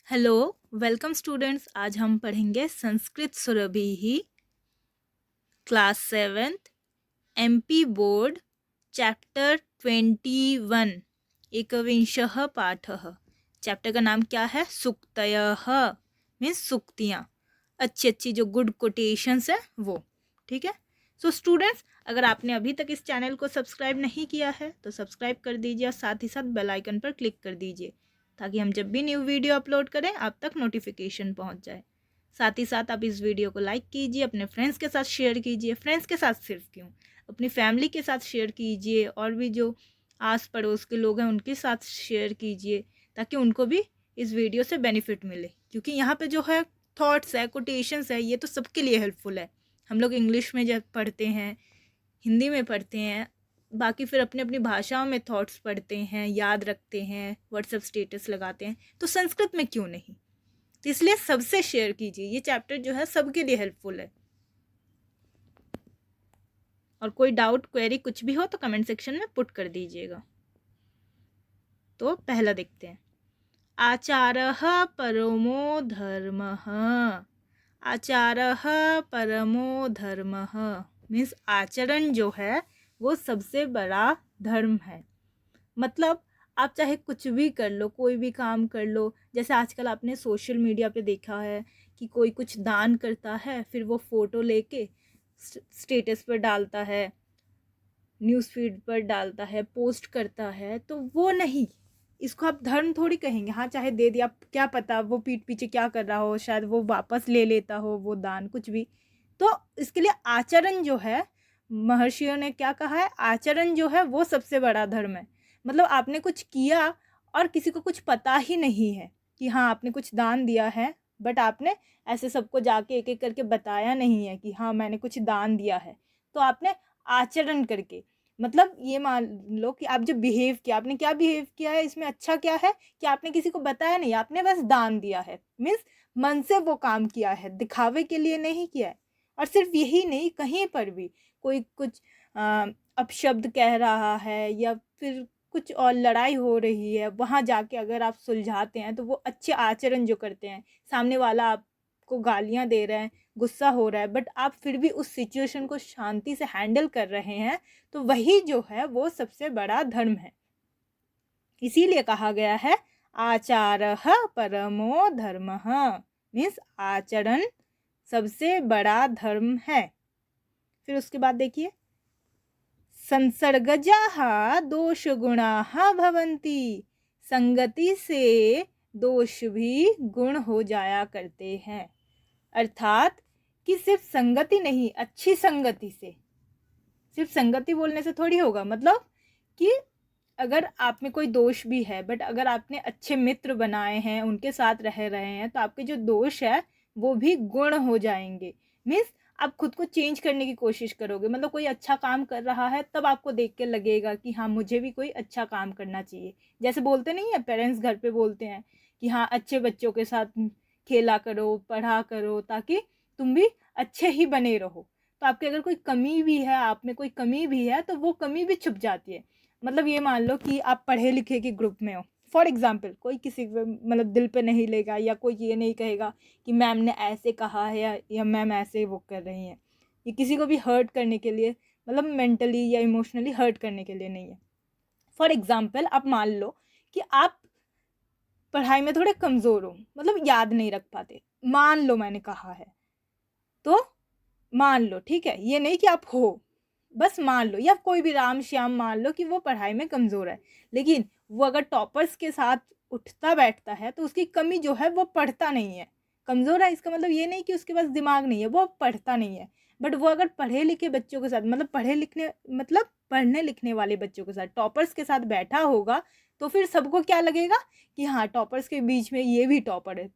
Hello, welcome students. आज हम पढ़ेंगे Sanskrit Surabhi class 7th MP board chapter 21 एकविंशः पाठः। चैप्टर का नाम क्या है? सूक्तयः मीन्स सूक्तियाँ, अच्छी अच्छी जो गुड कोटेशंस है वो। ठीक है। सो स्टूडेंट्स, अगर आपने अभी तक इस चैनल को सब्सक्राइब नहीं किया है तो सब्सक्राइब कर दीजिए और साथ ही साथ बेल आइकन पर क्लिक कर दीजिए ताकि हम जब भी न्यू वीडियो अपलोड करें आप तक नोटिफिकेशन पहुंच जाए। साथ ही साथ आप इस वीडियो को लाइक कीजिए, अपने फ्रेंड्स के साथ शेयर कीजिए। फ्रेंड्स के साथ सिर्फ क्यों, अपनी फैमिली के साथ शेयर कीजिए और भी जो आस पड़ोस के लोग हैं उनके साथ शेयर कीजिए ताकि उनको भी इस वीडियो से बेनिफिट मिले। क्योंकि यहाँ पे जो है थॉट्स है, कोटेशंस है, ये तो सबके लिए हेल्पफुल है। हम लोग इंग्लिश में जब पढ़ते हैं, हिंदी में पढ़ते हैं, बाकी फिर अपनी अपनी भाषाओं में थॉट्स पढ़ते हैं, याद रखते हैं, व्हाट्सएप स्टेटस लगाते हैं, तो संस्कृत में क्यों नहीं? तो इसलिए सबसे शेयर कीजिए। ये चैप्टर जो है सबके लिए हेल्पफुल है। और कोई डाउट, क्वेरी कुछ भी हो तो कमेंट सेक्शन में पुट कर दीजिएगा। तो पहला देखते हैं। आचारः परमो धर्मः। आचारः परमो धर्मः मीन्स आचरण जो है वो सबसे बड़ा धर्म है। मतलब आप चाहे कुछ भी कर लो, कोई भी काम कर लो। जैसे आजकल आपने सोशल मीडिया पे देखा है कि कोई कुछ दान करता है, फिर वो फ़ोटो लेके स्टेटस पर डालता है, न्यूज़ फीड पर डालता है, पोस्ट करता है। तो वो नहीं, इसको आप धर्म थोड़ी कहेंगे। हाँ, चाहे दे दिया, क्या पता वो पीठ पीछे क्या कर रहा हो, शायद वो वापस ले लेता हो वो दान, कुछ भी। तो इसके लिए आचरण जो है, महर्षियों ने क्या कहा है, आचरण जो है वो सबसे बड़ा धर्म है। मतलब आपने कुछ किया और किसी को कुछ पता ही नहीं है कि हाँ आपने कुछ दान दिया है, बट आपने ऐसे सबको जाके एक एक करके बताया नहीं है कि हाँ मैंने कुछ दान दिया है। तो आपने आचरण करके, मतलब ये मान लो कि आप जब बिहेव किया, आपने क्या बिहेव किया है, इसमें अच्छा क्या है कि आपने किसी को बताया नहीं, आपने बस दान दिया है। मीन्स मन से वो काम किया है, दिखावे के लिए नहीं किया है। और सिर्फ यही नहीं, कहीं पर भी कोई कुछ अपशब्द कह रहा है या फिर कुछ और लड़ाई हो रही है, वहाँ जाके अगर आप सुलझाते हैं तो वो अच्छे आचरण जो करते हैं। सामने वाला आपको गालियाँ दे रहा है, गुस्सा हो रहा है, बट आप फिर भी उस सिचुएशन को शांति से हैंडल कर रहे हैं, तो वही जो है वो सबसे बड़ा धर्म है। इसीलिए कहा गया है आचारः परमो धर्मः मीन्स आचरण सबसे बड़ा धर्म है। फिर उसके बाद देखिए, संसर्गजाः दोषगुणाः भवन्ति। संगति से दोष भी गुण हो जाया करते हैं। अर्थात कि सिर्फ संगति नहीं, अच्छी संगति से, सिर्फ संगति बोलने से थोड़ी होगा। मतलब कि अगर आप में कोई दोष भी है, बट अगर आपने अच्छे मित्र बनाए हैं, उनके साथ रह रहे हैं, तो आपके जो दोष है वो भी गुण हो जाएंगे। मीन्स आप खुद को चेंज करने की कोशिश करोगे। मतलब कोई अच्छा काम कर रहा है तब आपको देख के लगेगा कि हाँ मुझे भी कोई अच्छा काम करना चाहिए। जैसे बोलते नहीं है, पेरेंट्स घर पे बोलते हैं कि हाँ अच्छे बच्चों के साथ खेला करो, पढ़ा करो, ताकि तुम भी अच्छे ही बने रहो। तो आपकी अगर कोई कमी भी है, आप में कोई कमी भी है, तो वो कमी भी छुप जाती है। मतलब ये मान लो कि आप पढ़े लिखे के ग्रुप में हो, फॉर एग्जाम्पल, कोई किसी मतलब दिल पे नहीं लेगा या कोई ये नहीं कहेगा कि मैम ने ऐसे कहा है या मैम ऐसे वो कर रही हैं। ये किसी को भी हर्ट करने के लिए, मतलब मेंटली या इमोशनली हर्ट करने के लिए नहीं है। फॉर एग्जाम्पल, आप मान लो कि आप पढ़ाई में थोड़े कमज़ोर हो, मतलब याद नहीं रख पाते, मान लो मैंने कहा है, तो मान लो, ठीक है, ये नहीं कि आप हो, बस मान लो, या कोई भी राम श्याम मान लो कि वो पढ़ाई में कमज़ोर है, लेकिन वो अगर टॉपर्स के साथ उठता बैठता है तो उसकी कमी जो है वो पढ़ता नहीं है। कमज़ोर है इसका मतलब ये नहीं कि उसके पास दिमाग नहीं है, वो पढ़ता नहीं है। बट वो अगर पढ़े लिखे बच्चों के साथ, मतलब पढ़ने लिखने वाले बच्चों के साथ, टॉपर्स के साथ बैठा होगा, तो फिर सबको क्या लगेगा कि हाँ टॉपर्स के बीच में ये भी टॉपर है।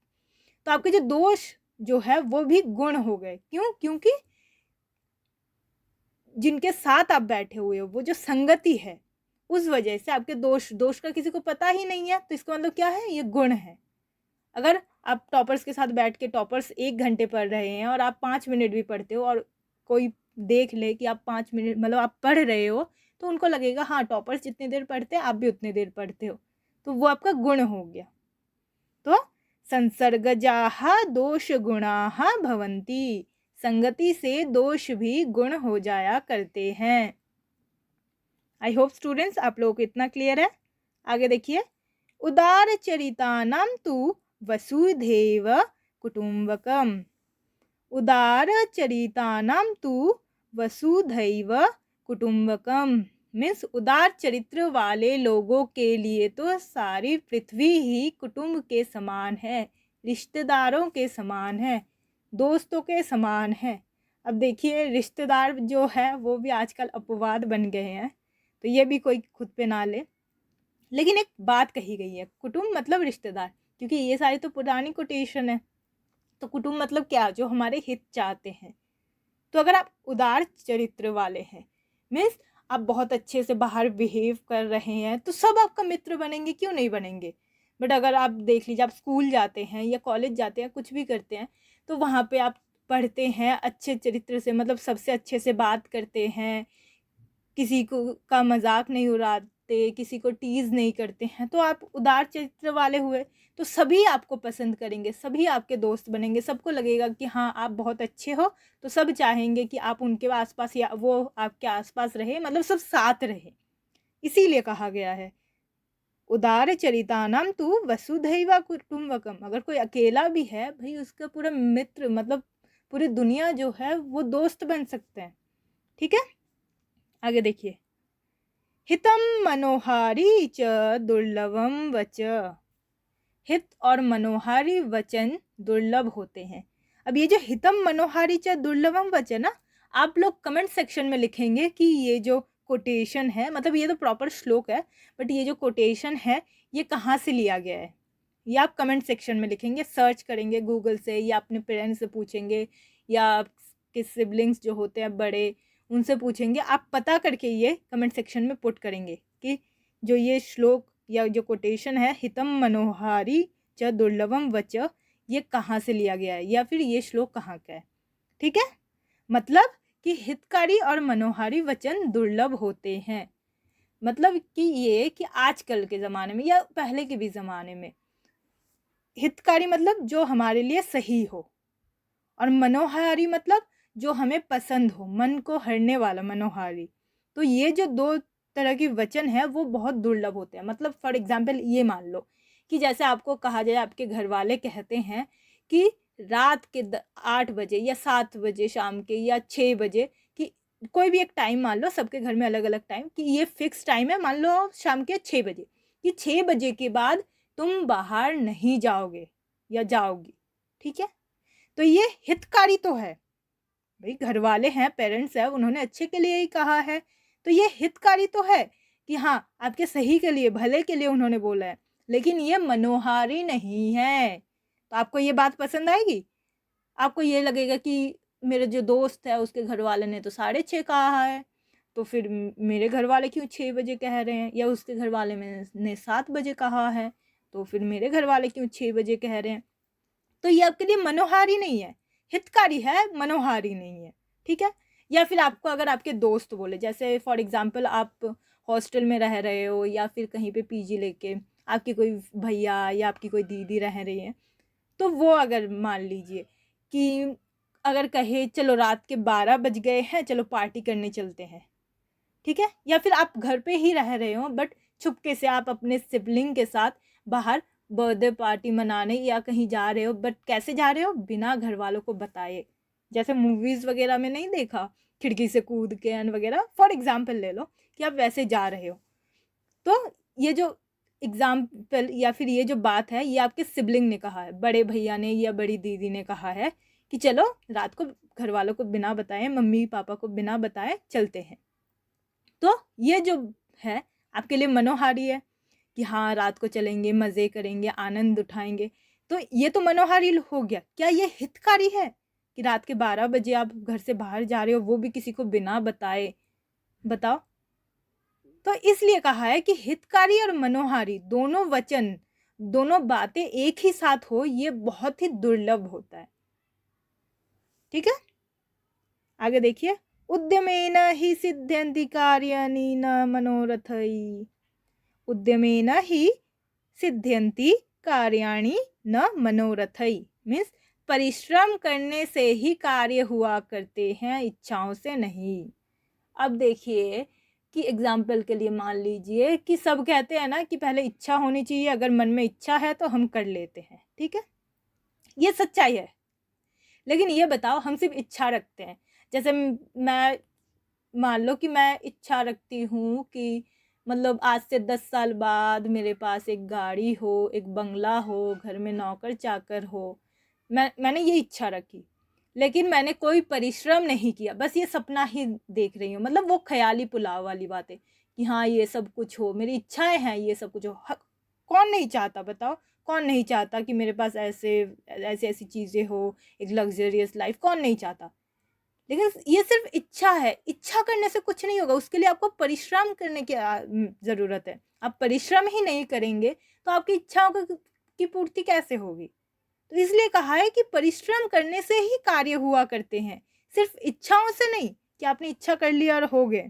तो आपके जो दोष जो है वो भी गुण हो गए। क्यों? क्योंकि जिनके साथ आप बैठे हुए हो, वो जो संगति है, उस वजह से आपके दोष का किसी को पता ही नहीं है, तो इसका मतलब क्या है, ये गुण है। अगर आप टॉपर्स के साथ बैठ के, टॉपर्स 1 घंटे पढ़ रहे हैं और आप 5 मिनट भी पढ़ते हो, और कोई देख ले कि आप 5 मिनट मतलब आप पढ़ रहे हो, तो उनको लगेगा हाँ टॉपर्स जितनी देर पढ़ते हैं आप भी उतनी देर पढ़ते हो, तो वो आपका गुण हो गया। तो संसर्गजाः दोष गुणाः भवन्ति, संगति से दोष भी गुण हो जाया करते हैं। आई होप स्टूडेंट्स आप लोगों को इतना क्लियर है। आगे देखिए, उदार चरितानां तु वसुधैव कुटुम्बकम्। उदार चरितानां तु वसुधैव कुटुम्बकम् मीन्स उदार चरित्र वाले लोगों के लिए तो सारी पृथ्वी ही कुटुंब के समान है, रिश्तेदारों के समान है, दोस्तों के समान है। अब देखिए रिश्तेदार जो है वो भी आजकल अपवाद बन गए हैं, तो ये भी कोई खुद पे ना ले, लेकिन एक बात कही गई है, कुटुंब मतलब रिश्तेदार, क्योंकि ये सारी तो पुरानी कोटेशन है। तो कुटुंब मतलब क्या, जो हमारे हित चाहते हैं। तो अगर आप उदार चरित्र वाले हैं मीन्स आप बहुत अच्छे से बाहर बिहेव कर रहे हैं, तो सब आपका मित्र बनेंगे, क्यों नहीं बनेंगे। बट अगर आप देख लीजिए, आप स्कूल जाते हैं या कॉलेज जाते हैं, कुछ भी करते हैं, तो वहाँ पे आप पढ़ते हैं अच्छे चरित्र से, मतलब सबसे अच्छे से बात करते हैं, किसी को का मजाक नहीं उड़ाते, किसी को टीज़ नहीं करते हैं, तो आप उदार चरित्र वाले हुए। तो सभी आपको पसंद करेंगे, सभी आपके दोस्त बनेंगे, सबको लगेगा कि हाँ आप बहुत अच्छे हो, तो सब चाहेंगे कि आप उनके आसपास या वो आपके आसपास रहे, मतलब सब साथ रहे। इसीलिए कहा गया है उदार चरितानां तु वसुधैव कुटुम्बकम। अगर कोई अकेला भी है भाई, उसका पूरा मित्र मतलब पूरी दुनिया जो है वो दोस्त बन सकते हैं। ठीक है, आगे देखिए, हितम मनोहारी च दुर्लभम वच। हित और मनोहारी वचन दुर्लभ होते हैं। अब ये जो हितम मनोहारी च दुर्लभम वचन ना, आप लोग कमेंट सेक्शन में लिखेंगे कि ये जो कोटेशन है, मतलब ये तो प्रॉपर श्लोक है, बट ये जो कोटेशन है ये कहाँ से लिया गया है, ये आप कमेंट सेक्शन में लिखेंगे, सर्च करेंगे गूगल से, या अपने पेरेंट्स से पूछेंगे, या आपके सिबलिंग्स जो होते हैं बड़े, उनसे पूछेंगे। आप पता करके ये कमेंट सेक्शन में पुट करेंगे कि जो ये श्लोक या जो कोटेशन है हितम मनोहारी च दुर्लभम वच, ये कहाँ से लिया गया है, या फिर ये श्लोक कहाँ का है। ठीक है, मतलब कि हितकारी और मनोहारी वचन दुर्लभ होते हैं। मतलब कि ये कि आजकल के ज़माने में या पहले के भी ज़माने में हितकारी मतलब जो हमारे लिए सही हो, और मनोहारी मतलब जो हमें पसंद हो, मन को हरने वाला मनोहारी। तो ये जो दो तरह के वचन है वो बहुत दुर्लभ होते हैं। मतलब फॉर एग्जांपल ये मान लो कि जैसे आपको कहा जाए, आपके घर वाले कहते हैं कि रात के 8 बजे या 7 बजे शाम के या 6 बजे, कि कोई भी एक टाइम मान लो, सबके घर में अलग अलग टाइम, कि ये फिक्स टाइम है, मान लो शाम के 6 बजे, कि 6 बजे के बाद तुम बाहर नहीं जाओगे या जाओगी। ठीक है, तो ये हितकारी तो है भाई, घर वाले हैं, पेरेंट्स हैं, उन्होंने अच्छे के लिए ही कहा है, तो ये हितकारी तो है कि हाँ आपके सही के लिए, भले के लिए उन्होंने बोला है, लेकिन ये मनोहारी नहीं है। तो आपको ये बात पसंद आएगी? आपको ये लगेगा कि मेरे जो दोस्त है उसके घर वाले ने तो 6:30 कहा है, तो फिर मेरे घर वाले क्यों 6 बजे कह रहे हैं, या उसके घर वाले ने 7 बजे कहा है, तो फिर मेरे घर वाले क्यों 6 बजे कह रहे हैं। तो ये आपके लिए मनोहारी नहीं है, हितकारी है, मनोहारी नहीं है। ठीक है, या फिर आपको अगर आपके दोस्त बोले, जैसे फॉर एग्जांपल आप हॉस्टल में रह रहे हो या फिर कहीं पे पीजी लेके, आपके कोई भैया या आपकी कोई दीदी रह रही है, तो वो अगर मान लीजिए कि अगर कहे चलो रात के 12 बज गए हैं, चलो पार्टी करने चलते हैं। ठीक है, या फिर आप घर पे ही रह रहे हो बट छुपके से आप अपने सिबलिंग के साथ बाहर बर्थडे पार्टी मनाने या कहीं जा रहे हो, बट कैसे जा रहे हो, बिना घर वालों को बताए। जैसे मूवीज़ वगैरह में नहीं देखा, खिड़की से कूद के एंड वगैरह, फॉर एग्जांपल ले लो कि आप वैसे जा रहे हो। तो ये जो एग्जाम्पल या फिर ये जो बात है, ये आपके सिबलिंग ने कहा है, बड़े भैया ने या बड़ी दीदी ने कहा है कि चलो रात को घर वालों को बिना बताए, मम्मी पापा को बिना बताए चलते हैं। तो ये जो है आपके लिए मनोहारी है कि हाँ रात को चलेंगे, मज़े करेंगे, आनंद उठाएंगे, तो ये तो मनोहारी हो गया। क्या ये हितकारी है कि रात के 12 बजे आप घर से बाहर जा रहे हो, वो भी किसी को बिना बताए? बताओ। तो इसलिए कहा है कि हितकारी और मनोहारी दोनों वचन, दोनों बातें एक ही साथ हो, ये बहुत ही दुर्लभ होता है। ठीक है, आगे देखिए, उद्यमेन ही सिद्ध्यन्ति कार्याणि न मनोरथैः। उद्यमेन ही सिद्ध्यन्ति कार्याणि न मनोरथई, मीन्स परिश्रम करने से ही कार्य हुआ करते हैं, इच्छाओं से नहीं। अब देखिए कि एग्जाम्पल के लिए मान लीजिए कि सब कहते हैं ना कि पहले इच्छा होनी चाहिए, अगर मन में इच्छा है तो हम कर लेते हैं, ठीक है, ये सच्चाई है। लेकिन ये बताओ हम सिर्फ इच्छा रखते हैं, जैसे मैं मान लो कि मैं इच्छा रखती हूँ कि मतलब आज से 10 साल बाद मेरे पास एक गाड़ी हो, एक बंगला हो, घर में नौकर चाकर हो, मैंने ये इच्छा रखी, लेकिन मैंने कोई परिश्रम नहीं किया, बस ये सपना ही देख रही हूँ, मतलब वो ख्याली पुलाव वाली बात है कि हाँ ये सब कुछ हो, मेरी इच्छाएं हैं ये सब कुछ हो। कौन नहीं चाहता बताओ, कौन नहीं चाहता कि मेरे पास ऐसे ऐसी ऐसी चीज़ें हो, एक लग्जरियस लाइफ, कौन नहीं चाहता। लेकिन ये सिर्फ इच्छा है, इच्छा करने से कुछ नहीं होगा, उसके लिए आपको परिश्रम करने की ज़रूरत है। आप परिश्रम ही नहीं करेंगे तो आपकी इच्छाओं की पूर्ति कैसे होगी। तो इसलिए कहा है कि परिश्रम करने से ही कार्य हुआ करते हैं, सिर्फ इच्छाओं से नहीं कि आपने इच्छा कर लिया और हो गए।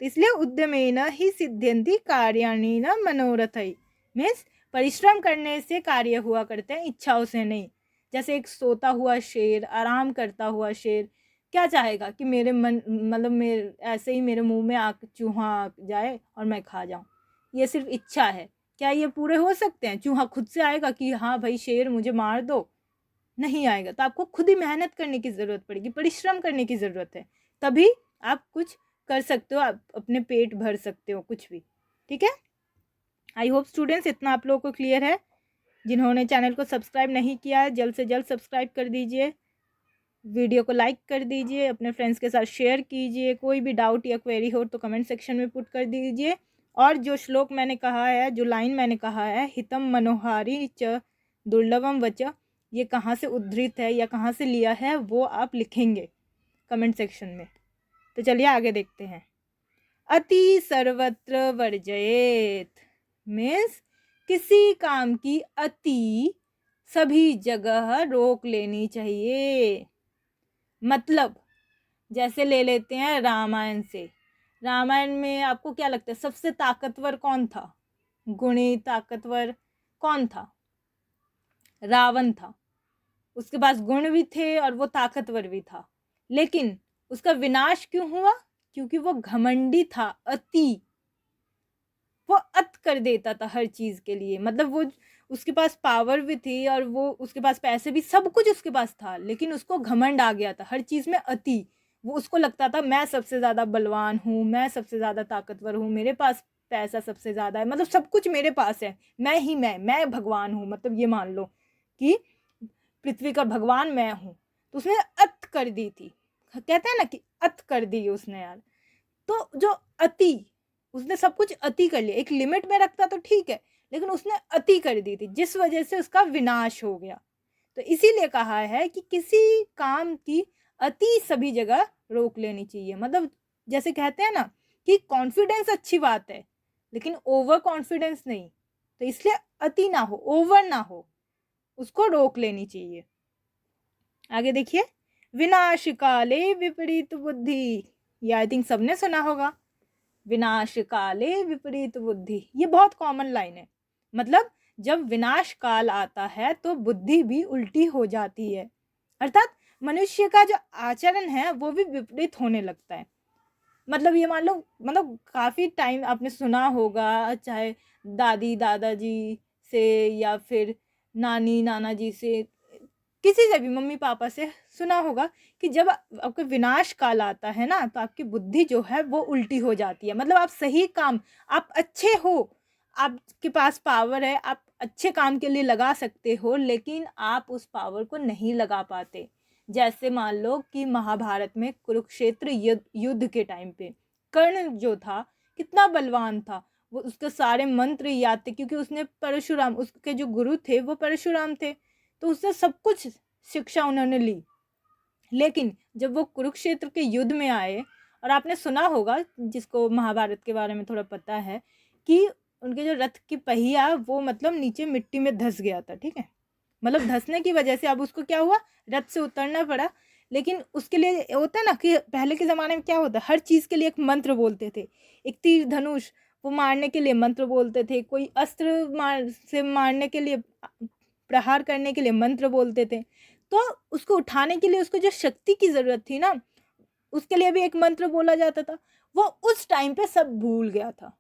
तो इसलिए उद्यमेन ही सिद्ध्यन्ति कार्याणि न मनोरथै, मीन्स परिश्रम करने से कार्य हुआ करते हैं, इच्छाओं से नहीं। जैसे एक सोता हुआ शेर, आराम करता हुआ शेर क्या चाहेगा कि मेरे मन मतलब मेरे ऐसे ही मेरे मुंह में चूहा आ जाए और मैं खा जाऊं, ये सिर्फ इच्छा है। क्या ये पूरे हो सकते हैं? चूहा खुद से आएगा कि हाँ भाई शेर मुझे मार दो? नहीं आएगा। तो आपको खुद ही मेहनत करने की ज़रूरत पड़ेगी, परिश्रम करने की ज़रूरत है, तभी आप कुछ कर सकते हो, आप अपने पेट भर सकते हो, कुछ भी। ठीक है, आई होप स्टूडेंट्स इतना आप लोगों को क्लियर है। जिन्होंने चैनल को सब्सक्राइब नहीं किया है जल्द से जल्द सब्सक्राइब कर दीजिए, वीडियो को लाइक कर दीजिए, अपने फ्रेंड्स के साथ शेयर कीजिए। कोई भी डाउट या क्वेरी हो तो कमेंट सेक्शन में पुट कर दीजिए। और जो श्लोक मैंने कहा है, जो लाइन मैंने कहा है, हितम मनोहारी च दुर्लभम वच, ये कहाँ से उद्धृत है या कहाँ से लिया है वो आप लिखेंगे कमेंट सेक्शन में। तो चलिए आगे देखते हैं। अति सर्वत्र वर्जयेत, मीन्स किसी काम की अति सभी जगह रोक लेनी चाहिए। मतलब जैसे ले लेते हैं रामायण से, रामायण में आपको क्या लगता है सबसे ताकतवर कौन था? गुणी ताकतवर कौन था? रावण था। उसके पास गुण भी थे और वो ताकतवर भी था, लेकिन उसका विनाश क्यों हुआ? क्योंकि वो घमंडी था, अति, वो अत कर देता था हर चीज के लिए। मतलब वो उसके पास पावर भी थी और वो उसके पास पैसे भी, सब कुछ उसके पास था, लेकिन उसको घमंड आ गया था हर चीज में, अति। वो उसको लगता था मैं सबसे ज्यादा बलवान हूँ, मैं सबसे ज्यादा ताकतवर हूँ, मेरे पास पैसा सबसे ज्यादा है, मतलब सब कुछ मेरे पास है, मैं ही मैं भगवान हूँ। मतलब ये मान लो कि पृथ्वी का भगवान मैं हूँ। तो उसने अत कर दी थी, कहते हैं ना कि अत कर दी उसने यार। तो जो अति, उसने सब कुछ अति कर लिया, एक लिमिट में रखता तो ठीक है, लेकिन उसने अति कर दी थी, जिस वजह से उसका विनाश हो गया। तो इसीलिए कहा है कि किसी काम की अति सभी जगह रोक लेनी चाहिए। मतलब जैसे कहते हैं ना कि कॉन्फिडेंस अच्छी बात है, लेकिन ओवर कॉन्फिडेंस नहीं। तो इसलिए अति ना हो, ओवर ना हो, उसको रोक लेनी चाहिए। आगे देखिए, विनाश काले विपरीत बुद्धि, ये आई थिंक सबने सुना होगा, विनाश काले विपरीत बुद्धि। ये बहुत कॉमन लाइन है। मतलब जब विनाश काल आता है तो बुद्धि भी उल्टी हो जाती है, अर्थात मनुष्य का जो आचरण है वो भी विपरीत होने लगता है। मतलब ये मान लो, मतलब काफ़ी टाइम आपने सुना होगा, चाहे दादी दादाजी से या फिर नानी नाना जी से, किसी से भी, मम्मी पापा से सुना होगा कि जब आपका विनाश काल आता है ना तो आपकी बुद्धि जो है वो उल्टी हो जाती है। मतलब आप सही काम, आप अच्छे हो, आपके पास पावर है, आप अच्छे काम के लिए लगा सकते हो, लेकिन आप उस पावर को नहीं लगा पाते। जैसे मान लो कि महाभारत में कुरुक्षेत्र युद्ध के टाइम पे कर्ण जो था कितना बलवान था, वो उसके सारे मंत्र याद थे, क्योंकि उसने परशुराम, उसके जो गुरु थे वो परशुराम थे, तो उससे सब कुछ शिक्षा उन्होंने ली। लेकिन जब वो कुरुक्षेत्र के युद्ध में आए, और आपने सुना होगा जिसको महाभारत के बारे में थोड़ा पता है, कि उनके जो रथ की पहिया वो मतलब नीचे मिट्टी में धंस गया था, ठीक है, मतलब धंसने की वजह से अब उसको क्या हुआ, रथ से उतरना पड़ा। लेकिन उसके लिए होता है ना कि पहले के ज़माने में क्या होता, हर चीज़ के लिए एक मंत्र बोलते थे, एक तीर धनुष, वो मारने के लिए मंत्र बोलते थे, कोई अस्त्र से मारने के लिए, प्रहार करने के लिए मंत्र बोलते थे। तो उसको उठाने के लिए उसको जो शक्ति की ज़रूरत थी ना, उसके लिए भी एक मंत्र बोला जाता था। वो उस टाइम पे सब भूल गया था,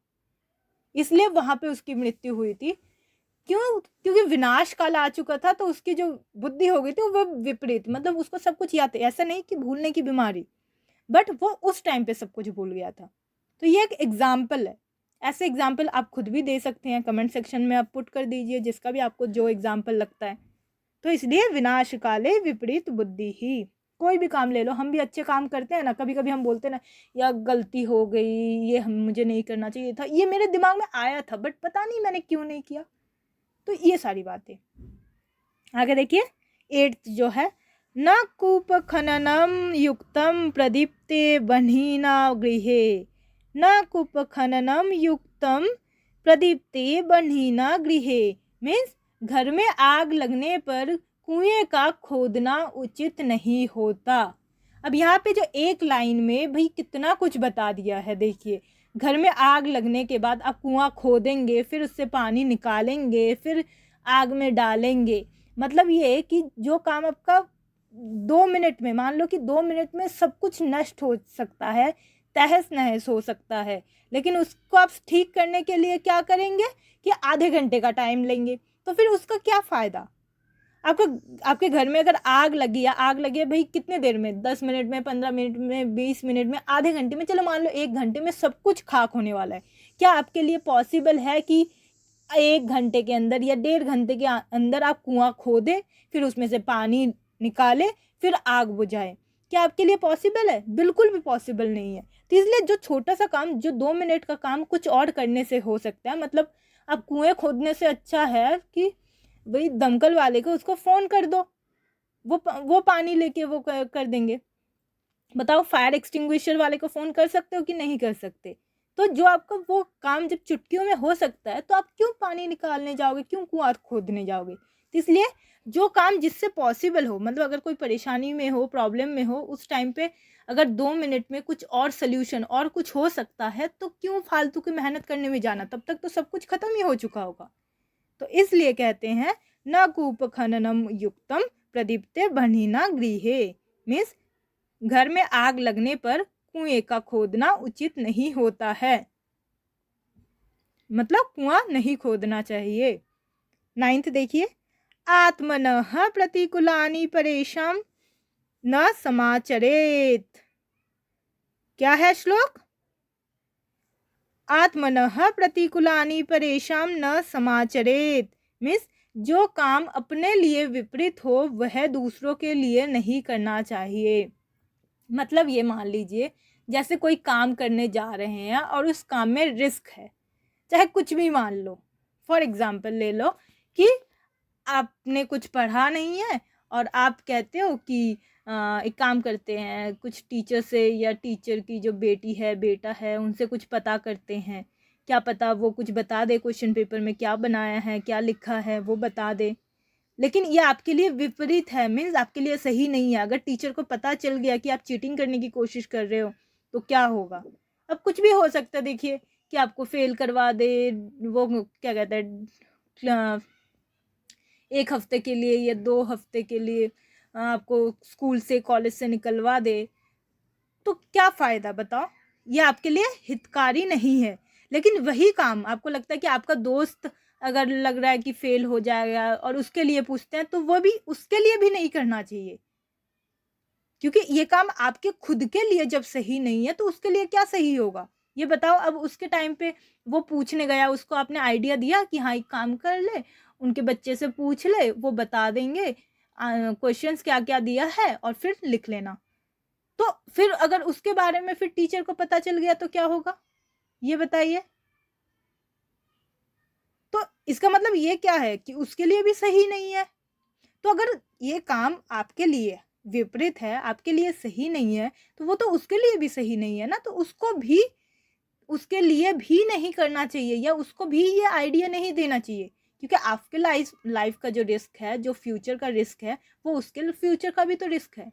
इसलिए वहाँ पे उसकी मृत्यु हुई थी। क्यों? क्योंकि विनाश काल आ चुका था, तो उसकी जो बुद्धि हो गई थी वो विपरीत, मतलब उसको सब कुछ याद था। ऐसा नहीं कि भूलने की बीमारी, बट वो उस टाइम पे सब कुछ भूल गया था। तो ये एक एग्जाम्पल है। ऐसे एग्जाम्पल आप खुद भी दे सकते हैं, कमेंट सेक्शन में आप पुट कर दीजिए जिसका भी आपको जो एग्जाम्पल लगता है। तो इसलिए विनाश काले विपरीत बुद्धि ही। कोई भी काम ले लो, हम भी अच्छे काम करते हैं ना, कभी कभी हम बोलते हैं ना, या गलती हो गई, ये हम मुझे नहीं करना चाहिए था, ये मेरे दिमाग में आया था बट पता नहीं मैंने क्यों नहीं किया। तो ये सारी बातें। आगे देखिए 8th जो है, न कूप खननम युक्तम प्रदीप्ते बन्हीना गृहे, न कूप खननम युक्तम प्रदीप्ते बन्हीना गृहे। मीन्स घर में आग लगने पर कुएं का खोदना उचित नहीं होता। अब यहाँ पे जो एक लाइन में भाई कितना कुछ बता दिया है। देखिए, घर में आग लगने के बाद आप कुआं खोदेंगे, फिर उससे पानी निकालेंगे, फिर आग में डालेंगे। मतलब ये कि जो काम आपका 2 मिनट में, मान लो कि 2 मिनट में सब कुछ नष्ट हो सकता है, तहस नहस हो सकता है, लेकिन उसको आप ठीक करने के लिए क्या करेंगे कि आधे घंटे का टाइम लेंगे। तो फिर उसका क्या फ़ायदा? आपके घर में अगर आग लगी है भाई, कितने देर में? 10 मिनट में, 15 मिनट में, 20 मिनट में, आधे घंटे में, चलो मान लो 1 घंटे में सब कुछ खाक होने वाला है। क्या आपके लिए पॉसिबल है कि 1 घंटे के अंदर या 1.5 घंटे के अंदर आप कुआं खोदें, फिर उसमें से पानी निकाले, फिर आग बुझाएं? क्या आपके लिए पॉसिबल है? बिल्कुल भी पॉसिबल नहीं है। तो इसलिए जो छोटा सा काम, जो 2 मिनट का काम कुछ और करने से हो सकता है, मतलब आप कुएं खोदने से अच्छा है कि भाई दमकल वाले को उसको फ़ोन कर दो, वो पानी लेके वो कर देंगे। बताओ, फायर एक्सटिंग्विशर वाले को फ़ोन कर सकते हो कि नहीं कर सकते? तो जो आपका वो काम जब चुटकियों में हो सकता है, तो आप क्यों पानी निकालने जाओगे, क्यों कुआं खोदने जाओगे? तो इसलिए जो काम जिससे पॉसिबल हो, मतलब अगर कोई परेशानी में हो, प्रॉब्लम में हो, उस टाइम पे अगर 2 मिनट में कुछ और सोल्यूशन और कुछ हो सकता है, तो क्यों फालतू की मेहनत करने में जाना? तब तक तो सब कुछ खत्म ही हो चुका होगा। तो इसलिए कहते हैं न कूप खननम युक्तम प्रदीप्ते बन्हीना गृहे। मीन्स घर में आग लगने पर कुएं का खोदना उचित नहीं होता है, मतलब कुआं नहीं खोदना चाहिए। 9th देखिए, आत्मनः प्रतिकूलानि परेशान न समाचरेत। क्या है श्लोक? आत्मनः प्रतिकूलानि परेशान न समाचरेत। मीन्स जो काम अपने लिए विपरीत हो वह दूसरों के लिए नहीं करना चाहिए। मतलब ये मान लीजिए, जैसे कोई काम करने जा रहे हैं और उस काम में रिस्क है, चाहे कुछ भी मान लो। फॉर एग्जाम्पल ले लो कि आपने कुछ पढ़ा नहीं है और आप कहते हो कि एक काम करते हैं, कुछ टीचर से या टीचर की जो बेटी है, बेटा है, उनसे कुछ पता करते हैं। क्या पता वो कुछ बता दे, क्वेश्चन पेपर में क्या बनाया है, क्या लिखा है, वो बता दे। लेकिन ये आपके लिए विपरीत है, मीन्स आपके लिए सही नहीं है। अगर टीचर को पता चल गया कि आप चीटिंग करने की कोशिश कर रहे हो, तो क्या होगा? अब कुछ भी हो सकता है। देखिए कि आपको फेल करवा दे, वो क्या कहते हैं, 1 हफ्ते के लिए या 2 हफ्ते के लिए आपको स्कूल से, कॉलेज से निकलवा दे, तो क्या फ़ायदा बताओ? ये आपके लिए हितकारी नहीं है। लेकिन वही काम आपको लगता है कि आपका दोस्त अगर लग रहा है कि फेल हो जाएगा और उसके लिए पूछते हैं, तो वो भी उसके लिए भी नहीं करना चाहिए, क्योंकि ये काम आपके खुद के लिए जब सही नहीं है तो उसके लिए क्या सही होगा? ये बताओ। अब उसके टाइम पे वो पूछने गया, उसको आपने आइडिया दिया कि हाँ एक काम कर ले, उनके बच्चे से पूछ ले, वो बता देंगे क्वेश्चंस क्या क्या दिया है और फिर लिख लेना। तो फिर अगर उसके बारे में फिर टीचर को पता चल गया तो क्या होगा, ये बताइए? तो इसका मतलब ये क्या है कि उसके लिए भी सही नहीं है। तो अगर ये काम आपके लिए विपरीत है, आपके लिए सही नहीं है, तो वो तो उसके लिए भी सही नहीं है ना। तो उसको भी, उसके लिए भी नहीं करना चाहिए, या उसको भी ये आइडिया नहीं देना चाहिए, क्योंकि आपके लाइफ का जो रिस्क है, जो फ्यूचर का रिस्क है, वो उसके फ्यूचर का भी तो रिस्क है।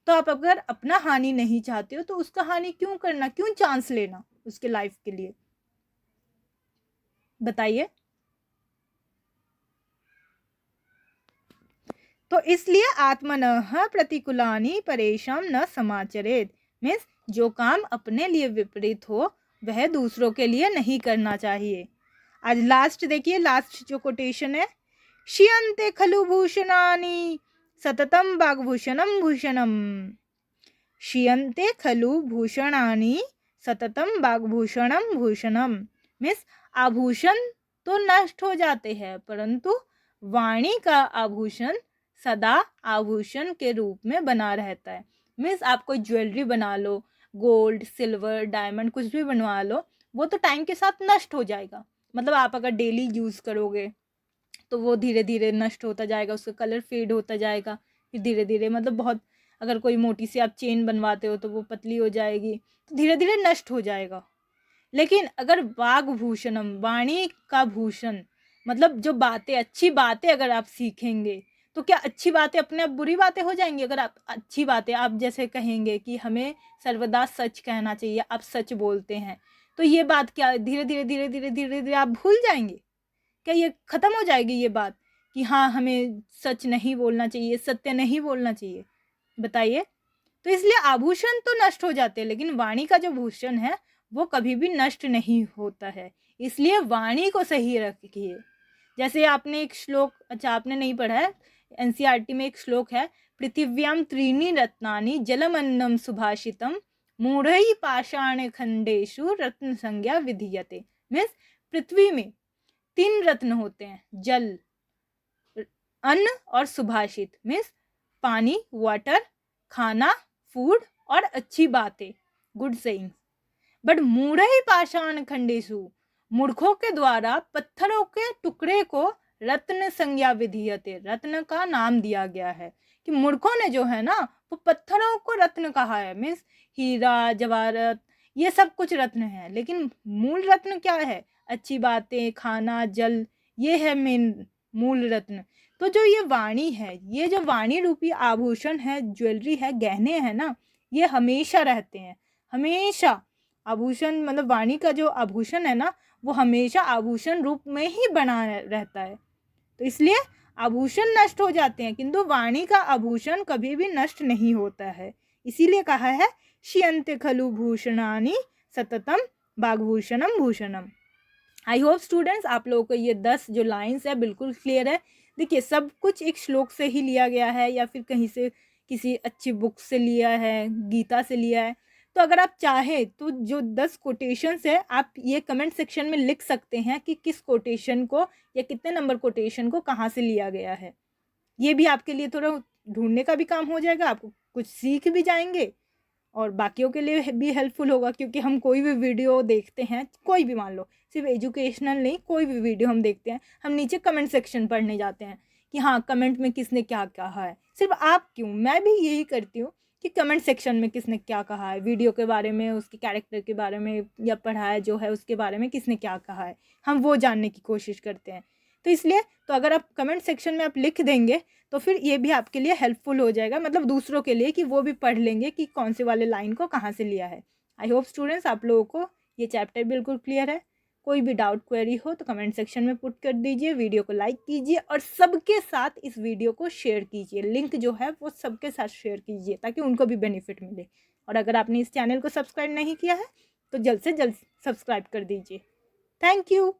तो आप अगर अपना हानि नहीं चाहते हो तो उसका हानि क्यों करना, क्यों चांस लेना उसके लाइफ के लिए? बताइए। तो इसलिए आत्मनः प्रतिकूलानि परेशान न समाचरेत, मीन्स जो काम अपने लिए विपरीत हो वह दूसरों के लिए नहीं करना चाहिए। आज लास्ट देखिए, लास्ट जो कोटेशन है, शियन्ते खलु भूषणानि सततम वाग्भूषणम भूषणम। शियन्ते खलु भूषणानि सततम वाग्भूषणम भूषणम, मीन्स आभूषण तो नष्ट हो जाते हैं परंतु वाणी का आभूषण सदा आभूषण के रूप में बना रहता है। मीन्स आप कोई ज्वेलरी बना लो, गोल्ड सिल्वर डायमंड कुछ भी बनवा लो, वो तो टाइम के साथ नष्ट हो जाएगा। मतलब आप अगर डेली यूज़ करोगे तो वो धीरे धीरे नष्ट होता जाएगा, उसका कलर फेड होता जाएगा, फिर धीरे धीरे मतलब बहुत, अगर कोई मोटी सी आप चेन बनवाते हो तो वो पतली हो जाएगी, तो धीरे धीरे नष्ट हो जाएगा। लेकिन अगर वाग्भूषणम, वाणी का भूषण, मतलब जो बातें, अच्छी बातें अगर आप सीखेंगे तो क्या अच्छी बातें अपने आप बुरी बातें हो जाएंगी? अगर आप अच्छी बातें, आप जैसे कहेंगे कि हमें सर्वदा सच कहना चाहिए, आप सच बोलते हैं, तो ये बात क्या धीरे धीरे धीरे धीरे धीरे धीरे आप भूल जाएंगे? क्या ये खत्म हो जाएगी ये बात कि हाँ हमें सच नहीं बोलना चाहिए, सत्य नहीं बोलना चाहिए? बताइए। तो इसलिए आभूषण तो नष्ट हो जाते हैं लेकिन वाणी का जो भूषण है वो कभी भी नष्ट नहीं होता है। इसलिए वाणी को सही रखिए। जैसे आपने एक श्लोक, अच्छा आपने नहीं पढ़ा है, एनसीईआरटी में एक श्लोक है, पृथिव्याम त्रीणि रत्नानि जलमन्नम सुभाषितम मूढ़ै पाषाण खंडेषु रत्न संज्ञा विधीयते। मीन्स पृथ्वी में 3 रत्न होते हैं, जल, अन्न और सुभाषित, मीन्स पानी वाटर, खाना फूड और अच्छी बातें गुड सेइंग। बट मूढ़ै पाषाण खंडेषु, मूर्खों के द्वारा पत्थरों के टुकड़े को रत्न संज्ञा विधीयते, रत्न का नाम दिया गया है कि मूर्खों ने जो है ना वो पत्थरों को रत्न कहा है। मीन्स हीरा जवाहरत ये सब कुछ रत्न है, लेकिन मूल रत्न क्या है? अच्छी बातें, खाना, जल, ये है मेन मूल रत्न। तो जो ये वाणी है, ये जो वाणी रूपी आभूषण है, ज्वेलरी है, गहने हैं ना, ये हमेशा रहते हैं, हमेशा। आभूषण मतलब वाणी का जो आभूषण है ना वो हमेशा आभूषण रूप में ही बना रहता है। तो इसलिए आभूषण नष्ट हो जाते हैं किंतु वाणी का आभूषण कभी भी नष्ट नहीं होता है। इसीलिए कहा है शियन्ते खलु भूषणानि सततम वाग्भूषणम भूषणम। आई होप स्टूडेंट्स आप लोगों को ये 10 जो लाइन्स है बिल्कुल क्लियर है। देखिए सब कुछ एक श्लोक से ही लिया गया है या फिर कहीं से किसी अच्छी बुक से लिया है, गीता से लिया है। तो अगर आप चाहें तो जो 10 कोटेशंस है आप ये कमेंट सेक्शन में लिख सकते हैं कि किस कोटेशन को या कितने नंबर कोटेशन को कहाँ से लिया गया है। ये भी आपके लिए थोड़ा ढूंढने का भी काम हो जाएगा, आपको कुछ सीख भी जाएंगे और बाकियों के लिए भी हेल्पफुल होगा। क्योंकि हम कोई भी वीडियो देखते हैं, कोई भी मान लो सिर्फ एजुकेशनल नहीं, कोई भी वीडियो हम देखते हैं, हम नीचे कमेंट सेक्शन पढ़ने जाते हैं कि हाँ कमेंट में किसने क्या कहा है। सिर्फ आप क्यों, मैं भी यही करती हूँ कि कमेंट सेक्शन में किसने क्या कहा है, वीडियो के बारे में, उसके कैरेक्टर के बारे में या पढ़ाया जो है उसके बारे में किसने क्या कहा है, हम वो जानने की कोशिश करते हैं। तो इसलिए तो अगर आप कमेंट सेक्शन में आप लिख देंगे तो फिर ये भी आपके लिए हेल्पफुल हो जाएगा, मतलब दूसरों के लिए कि वो भी पढ़ लेंगे कि कौन से वाले लाइन को कहाँ से लिया है। आई होप स्टूडेंट्स आप लोगों को ये चैप्टर बिल्कुल क्लियर है। कोई भी डाउट क्वेरी हो तो कमेंट सेक्शन में पुट कर दीजिए, वीडियो को लाइक कीजिए और सबके साथ इस वीडियो को शेयर कीजिए। लिंक जो है वो सबके साथ शेयर कीजिए ताकि उनको भी बेनिफिट मिले। और अगर आपने इस चैनल को सब्सक्राइब नहीं किया है तो जल्द से जल्द सब्सक्राइब कर दीजिए। Thank you.